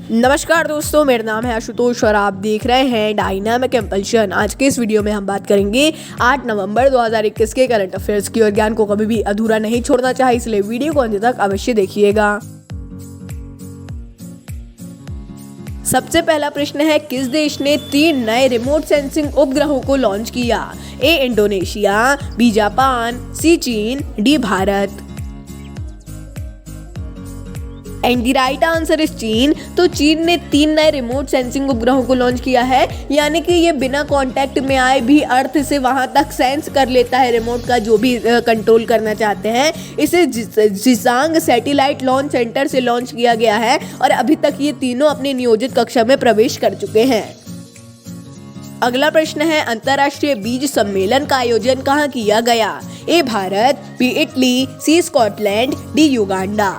नमस्कार दोस्तों, मेरा नाम है आशुतोष और आप देख रहे हैं डायनामिक इम्पल्शन। आज के इस वीडियो में हम बात करेंगे 8 नवंबर 2021 के करंट अफेयर्स की। और ज्ञान को कभी भी अधूरा नहीं छोड़ना चाहिए, इसलिए वीडियो को अंत तक अवश्य देखिएगा। सबसे पहला प्रश्न है, किस देश ने 3 नए रिमोट सेंसिंग उपग्रहों को लॉन्च किया? ए इंडोनेशिया, बी जापान, सी चीन, D Bharat. And the right answer is चीन। तो चीन ने 3 नए रिमोट सेंसिंग उपग्रहों को लॉन्च किया है, यानी कि ये बिना कांटेक्ट में आए भी अर्थ से वहां तक सेंस कर लेता है रिमोट का जो भी कंट्रोल करना चाहते हैं। इसे जिसांग सैटेलाइट लॉन्च सेंटर से लॉन्च किया गया है और अभी तक ये तीनों अपनी नियोजित कक्षा में प्रवेश कर चुके हैं। अगला प्रश्न है, अंतर्राष्ट्रीय बीज सम्मेलन का आयोजन कहाँ किया गया? A Bharat, B Italy, C Scotland, D Uganda.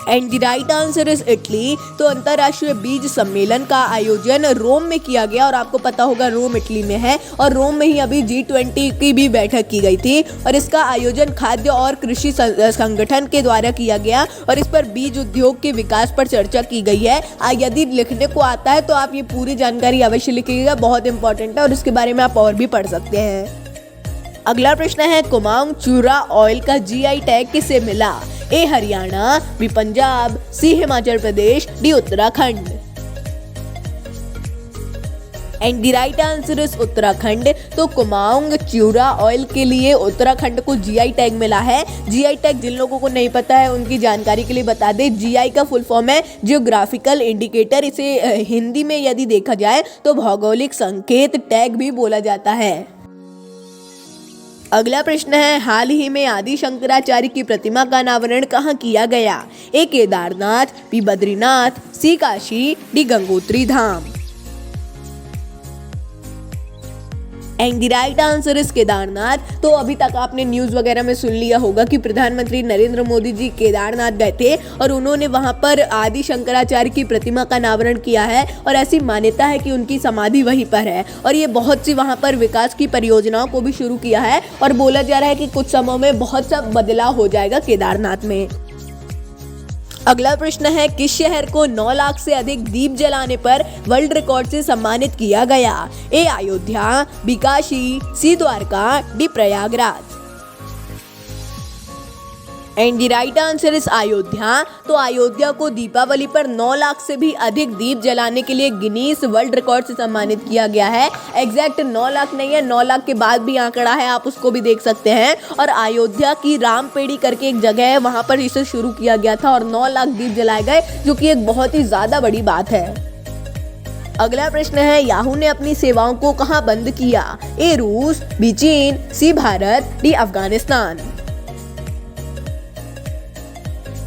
And the right answer is Italy. तो अंतर्राष्ट्रीय बीज सम्मेलन का आयोजन रोम में किया गया और आपको पता होगा रोम इटली में है और रोम में ही अभी G20 की भी बैठक की गई थी और इसका आयोजन खाद्य और कृषि संगठन के द्वारा किया गया और इस पर बीज उद्योग के विकास पर चर्चा की गई है। यदि लिखने को आता है तो आप ये पूरी जानकारी अवश्य लिखिएगा, बहुत इंपॉर्टेंट है और इसके बारे में आप और भी पढ़ सकते हैं। अगला प्रश्न है, कुमाऊं चूरा ऑयल का GI टैग किसे मिला? A Haryana, B Punjab, C Himachal Pradesh, D Uttarakhand. And the right answer is Uttarakhand. तो कुमाऊं च्यूरा ऑयल के लिए उत्तराखंड को GI टैग मिला है। GI टैग जिन लोगों को नहीं पता है उनकी जानकारी के लिए बता दें, GI का फुल फॉर्म है जियोग्राफिकल इंडिकेटर। इसे हिंदी में यदि देखा जाए तो भौगोलिक संकेत टैग भी बोला जाता है। अगला प्रश्न है, हाल ही में आदि शंकराचार्य की प्रतिमा का अनावरण कहाँ किया गया? A Kedarnath, B Badrinath, C Kashi, D Gangotri Dham. And the right answer is Kedarnath. तो अभी तक आपने न्यूज वगैरह में सुन लिया होगा कि प्रधानमंत्री नरेंद्र मोदी जी केदारनाथ गए थे और उन्होंने वहां पर आदि शंकराचार्य की प्रतिमा का अनावरण किया है और ऐसी मान्यता है कि उनकी समाधि वहीं पर है और ये बहुत सी वहां पर विकास की परियोजनाओं को भी शुरू किया है और बोला जा रहा है कि कुछ समय में बहुत सा बदलाव हो जाएगा केदारनाथ में। अगला प्रश्न है, किस शहर को 9 लाख से अधिक दीप जलाने पर वर्ल्ड रिकॉर्ड से सम्मानित किया गया? A Ayodhya, B Kashi, C Dwarka, D Prayagraj. And the right answer is Ayodhya. तो अयोध्या को दीपावली पर 9 लाख से भी अधिक दीप जलाने के लिए गिनीज वर्ल्ड रिकॉर्ड से सम्मानित किया गया है। एग्जैक्ट 9 लाख नहीं है, 9 लाख के बाद भी आंकड़ा है, आप उसको भी देख सकते हैं। और अयोध्या की रामपेड़ी करके एक जगह है, वहां पर इसे शुरू किया गया था और 9 लाख दीप जलाए गए, जो कि एक बहुत ही ज्यादा बड़ी बात है। अगला प्रश्न है, याहू ने अपनी सेवाओं को कहां बंद किया? ए रूस, बी चीन, C Bharat, D Afghanistan.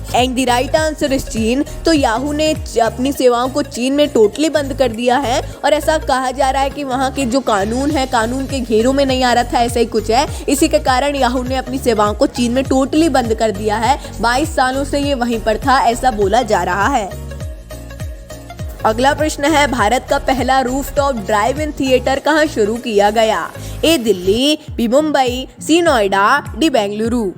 And the right answer is चीन। तो याहू ने अपनी सेवाओं को चीन में टोटली बंद कर दिया है और ऐसा कहा जा रहा है कि वहाँ के जो कानून है, कानून के घेरों में नहीं आ रहा था, ऐसा ही कुछ है। इसी के कारण याहू ने अपनी सेवाओं को चीन में टोटली बंद कर दिया है। 22 सालों से ये वहीं पर था, ऐसा बोला जा रहा है। अगला प्रश्न है, भारत का पहला रूफटॉप ड्राइव इन थिएटर कहाँ शुरू किया गया? A Delhi, B Mumbai, C Noida, D Bengaluru.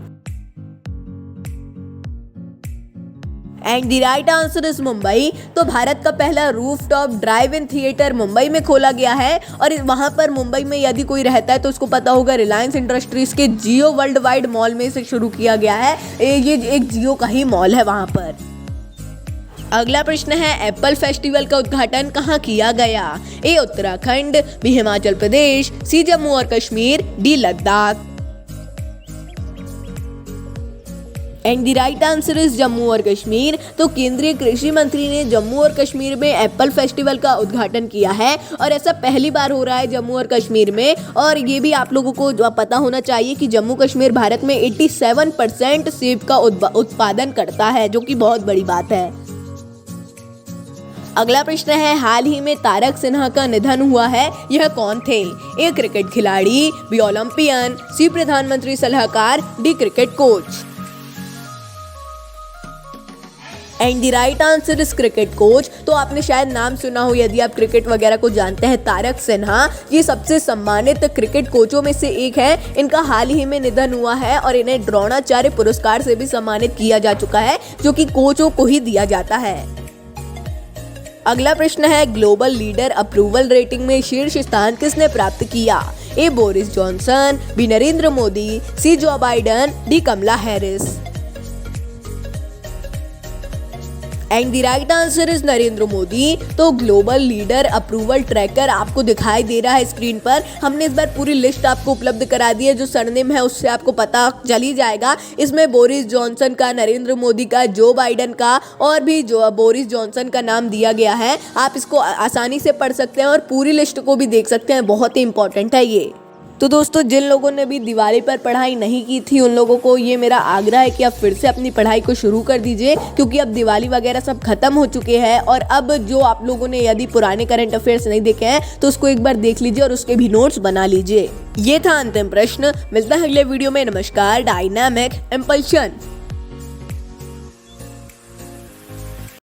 And the right answer is Mumbai. तो भारत का पहला rooftop drive in theatre Mumbai में खोला गया है और वहां पर मुंबई में यदि कोई रहता है तो उसको पता होगा रिलायंस इंडस्ट्रीज के जियो वर्ल्ड वाइड मॉल में से शुरू किया गया है। ये एक जियो का ही मॉल है वहां पर। अगला प्रश्न है, एप्पल फेस्टिवल का उद्घाटन कहाँ किया गया? ए उत्तराखंड, बी हिमाचल प्रदेश, सी जम्मू और Kashmir, D Ladakh. And the right answer is Jammu और कश्मीर। तो केंद्रीय कृषि मंत्री ने जम्मू और कश्मीर में एप्पल फेस्टिवल का उद्घाटन किया है और ऐसा पहली बार हो रहा है जम्मू और कश्मीर में। और ये भी आप लोगों को पता होना चाहिए कि जम्मू कश्मीर भारत में 87% सेब का उत्पादन करता है, जो कि बहुत बड़ी बात है। अगला प्रश्न है, हाल ही में तारक सिन्हा का निधन हुआ है, यह कौन थे? ए क्रिकेट खिलाड़ी, बी ओलंपियन, सी प्रधानमंत्री सलाहकार, D cricket coach. And the right answer is cricket coach. तो आपने शायद नाम सुना हो यदि आप क्रिकेट वगैरह को जानते हैं, तारक सिन्हा। ये सबसे सम्मानित क्रिकेट कोचों में से एक है। इनका हाल ही में निधन हुआ है और इन्हें द्रोणाचार्य पुरस्कार से भी सम्मानित किया जा चुका है, जो कि कोचों को ही दिया जाता है। अगला प्रश्न है, ग्लोबल लीडर अप्रूवल रेटिंग में शीर्ष स्थान किसने प्राप्त किया? A Boris Johnson, B Narendra Modi, C Joe Biden, D Kamala Harris. And the right answer is Narendra Modi. तो ग्लोबल लीडर अप्रूवल ट्रैकर आपको दिखाई दे रहा है स्क्रीन पर। हमने इस बार पूरी लिस्ट आपको उपलब्ध करा दी है, जो सरनेम है उससे आपको पता चल ही जाएगा। इसमें बोरिस जॉनसन का, नरेंद्र मोदी का, जो बाइडन का और भी जो बोरिस जॉनसन का नाम दिया गया है। आप इसको आसानी से पढ़ सकते हैं और पूरी लिस्ट को भी देख सकते हैं, बहुत ही इंपॉर्टेंट है ये। तो दोस्तों, जिन लोगों ने भी दिवाली पर पढ़ाई नहीं की थी उन लोगों को ये मेरा आग्रह है कि आप फिर से अपनी पढ़ाई को शुरू कर दीजिए, क्योंकि अब दिवाली वगैरह सब खत्म हो चुके हैं। और अब जो आप लोगों ने यदि पुराने करंट अफेयर्स नहीं देखे हैं तो उसको एक बार देख लीजिए और उसके भी नोट्स बना लीजिए। ये था अंतिम प्रश्न। मिलते हैं अगले वीडियो में। नमस्कार। Dynamic impulsion.